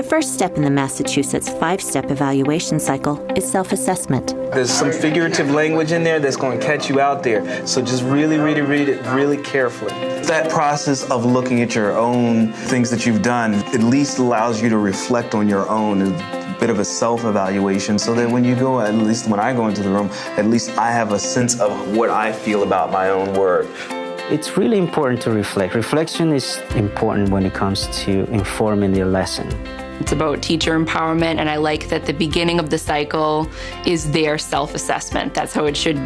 first step in the Massachusetts 5-step evaluation cycle is self-assessment. There's some figurative language in there that's going to catch you out there, so just really read it really carefully. That process of looking at your own things that you've done at least allows you to reflect on your own, a bit of a self-evaluation, so that when you go, at least when I go into the room, at least I have a sense of what I feel about my own work. It's really important to reflect. Reflection is important when it comes to informing your lesson. It's about teacher empowerment, and I like that the beginning of the cycle is their self-assessment. That's how it should,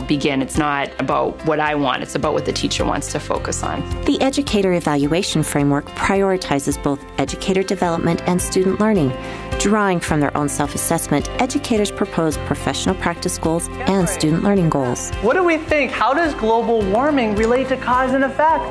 begin. It's not about what I want, it's about what the teacher wants to focus on. The Educator Evaluation Framework prioritizes both educator development and student learning. Drawing from their own self-assessment, educators propose professional practice goals and student learning goals. What do we think? How does global warming relate to cause and effect?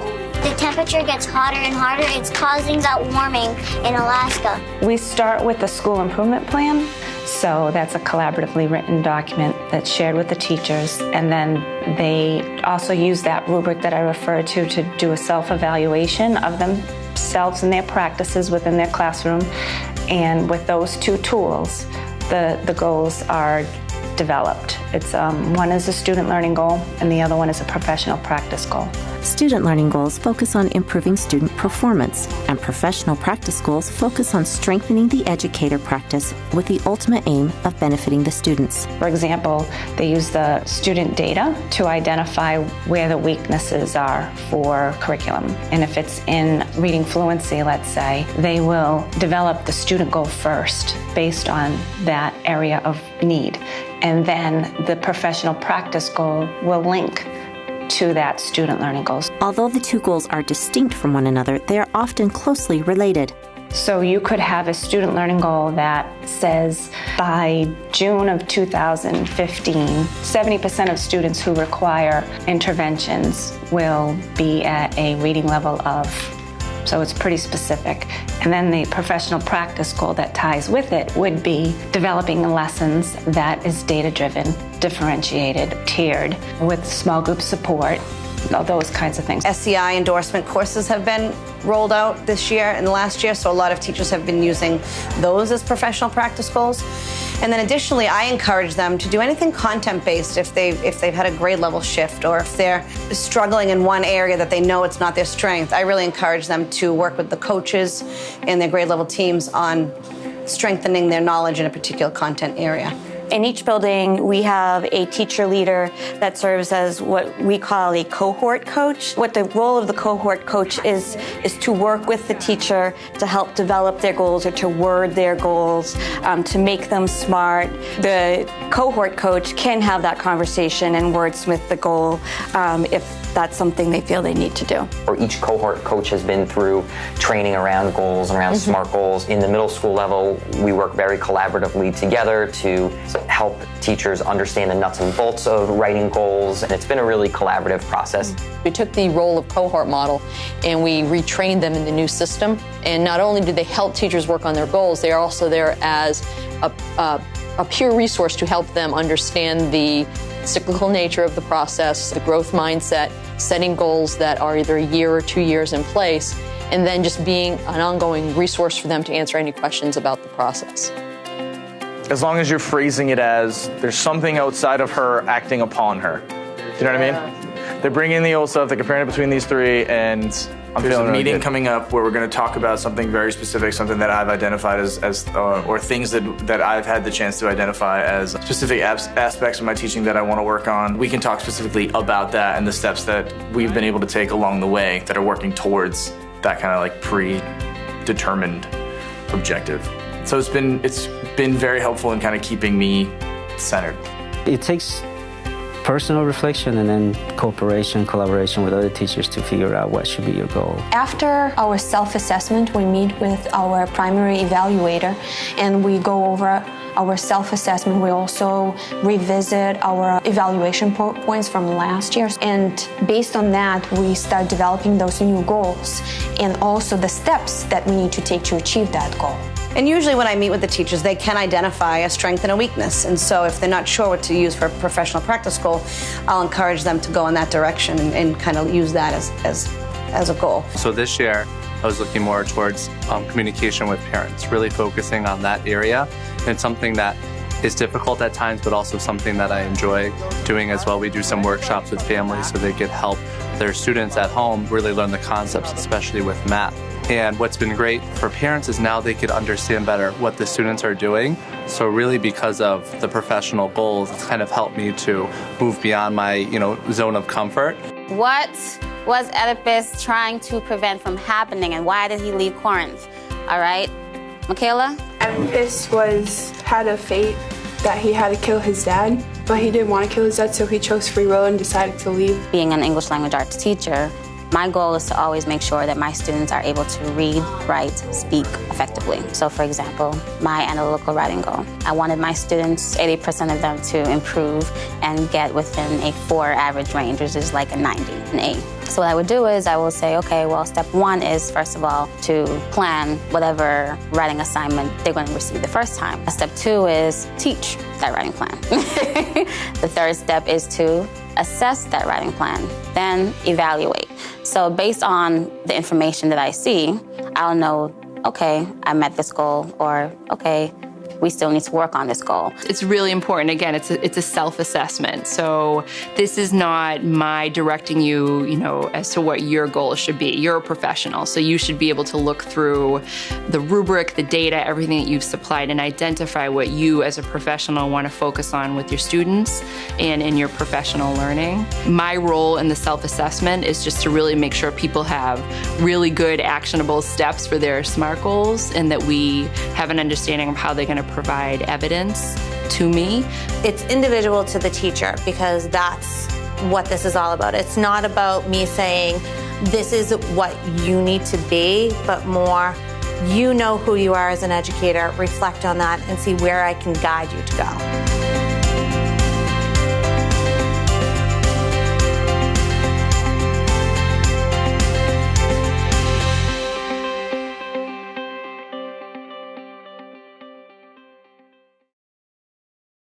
The temperature gets hotter and hotter. It's causing that warming in Alaska. We start with the school improvement plan. So that's a collaboratively written document that's shared with the teachers. And then they also use that rubric that I referred to do a self-evaluation of themselves and their practices within their classroom. And with those two tools, the goals are developed. It's one is a student learning goal and the other one is a professional practice goal. Student learning goals focus on improving student performance, and professional practice goals focus on strengthening the educator practice with the ultimate aim of benefiting the students. For example, they use the student data to identify where the weaknesses are for curriculum. And if it's in reading fluency, let's say, they will develop the student goal first based on that area of need. And then the professional practice goal will link to that student learning goals. Although the two goals are distinct from one another, they are often closely related. So you could have a student learning goal that says by June of 2015, 70% of students who require interventions will be at a reading level of. So it's pretty specific. And then the professional practice goal that ties with it would be developing lessons that is data-driven, differentiated, tiered, with small group support, those kinds of things. SCI endorsement courses have been rolled out this year and last year, so a lot of teachers have been using those as professional practice goals. And then additionally, I encourage them to do anything content-based if they've had a grade level shift or if they're struggling in one area that they know it's not their strength. I really encourage them to work with the coaches and their grade level teams on strengthening their knowledge in a particular content area. In each building, we have a teacher leader that serves as what we call a cohort coach. What the role of the cohort coach is to work with the teacher to help develop their goals or to word their goals, to make them smart. The cohort coach can have that conversation and wordsmith the goal if that's something they feel they need to do. Or each cohort coach has been through training around goals and around SMART goals. In the middle school level, we work very collaboratively together to help teachers understand the nuts and bolts of writing goals, and it's been a really collaborative process. We took the role of cohort model and we retrained them in the new system, and not only do they help teachers work on their goals, they are also there as a peer resource to help them understand the cyclical nature of the process, the growth mindset, setting goals that are either a year or 2 years in place, and then just being an ongoing resource for them to answer any questions about the process. As long as you're phrasing it as there's something outside of her acting upon her. Do you know what I mean? They're bringing in the old stuff, they're comparing it between these three, and there's a meeting coming up where we're going to talk about something very specific, something that I've identified or things that I've had the chance to identify as specific aspects of my teaching that I want to work on. We can talk specifically about that and the steps that we've been able to take along the way that are working towards that kind of like predetermined objective. So it's been very helpful in kind of keeping me centered. It takes personal reflection and then collaboration with other teachers to figure out what should be your goal. After our self-assessment, we meet with our primary evaluator and we go over our self-assessment. We also revisit our evaluation points from last year. And based on that, we start developing those new goals and also the steps that we need to take to achieve that goal. And usually when I meet with the teachers, they can identify a strength and a weakness. And so if they're not sure what to use for a professional practice goal, I'll encourage them to go in that direction and kind of use that as a goal. So this year, I was looking more towards communication with parents, really focusing on that area. And it's something that is difficult at times, but also something that I enjoy doing as well. We do some workshops with families so they can help their students at home really learn the concepts, especially with math. And what's been great for parents is now they could understand better what the students are doing. So really, because of the professional goals, it's kind of helped me to move beyond my, zone of comfort. What was Oedipus trying to prevent from happening, and why did he leave Corinth? All right, Michaela? Oedipus had a fate that he had to kill his dad, but he didn't want to kill his dad, so he chose free will and decided to leave. Being an English language arts teacher, my goal is to always make sure that my students are able to read, write, speak effectively. So for example, my analytical writing goal. I wanted my students, 80% of them, to improve and get within a 4 average range, which is like a 90, an 8. So what I would do is I will say, okay, well, step 1 is, first of all, to plan whatever writing assignment they're going to receive the first time. Step 2 is teach that writing plan. The third step is to assess that writing plan, then evaluate. So based on the information that I see, I'll know, okay, I met this goal, or okay, we still need to work on this goal. It's really important. Again, it's a self-assessment. So this is not my directing you, as to what your goal should be. You're a professional, so you should be able to look through the rubric, the data, everything that you've supplied, and identify what you as a professional want to focus on with your students and in your professional learning. My role in the self-assessment is just to really make sure people have really good actionable steps for their SMART goals, and that we have an understanding of how they're going to provide evidence to me. It's individual to the teacher, because that's what this is all about. It's not about me saying, this is what you need to be, but more, you know who you are as an educator, reflect on that and see where I can guide you to go.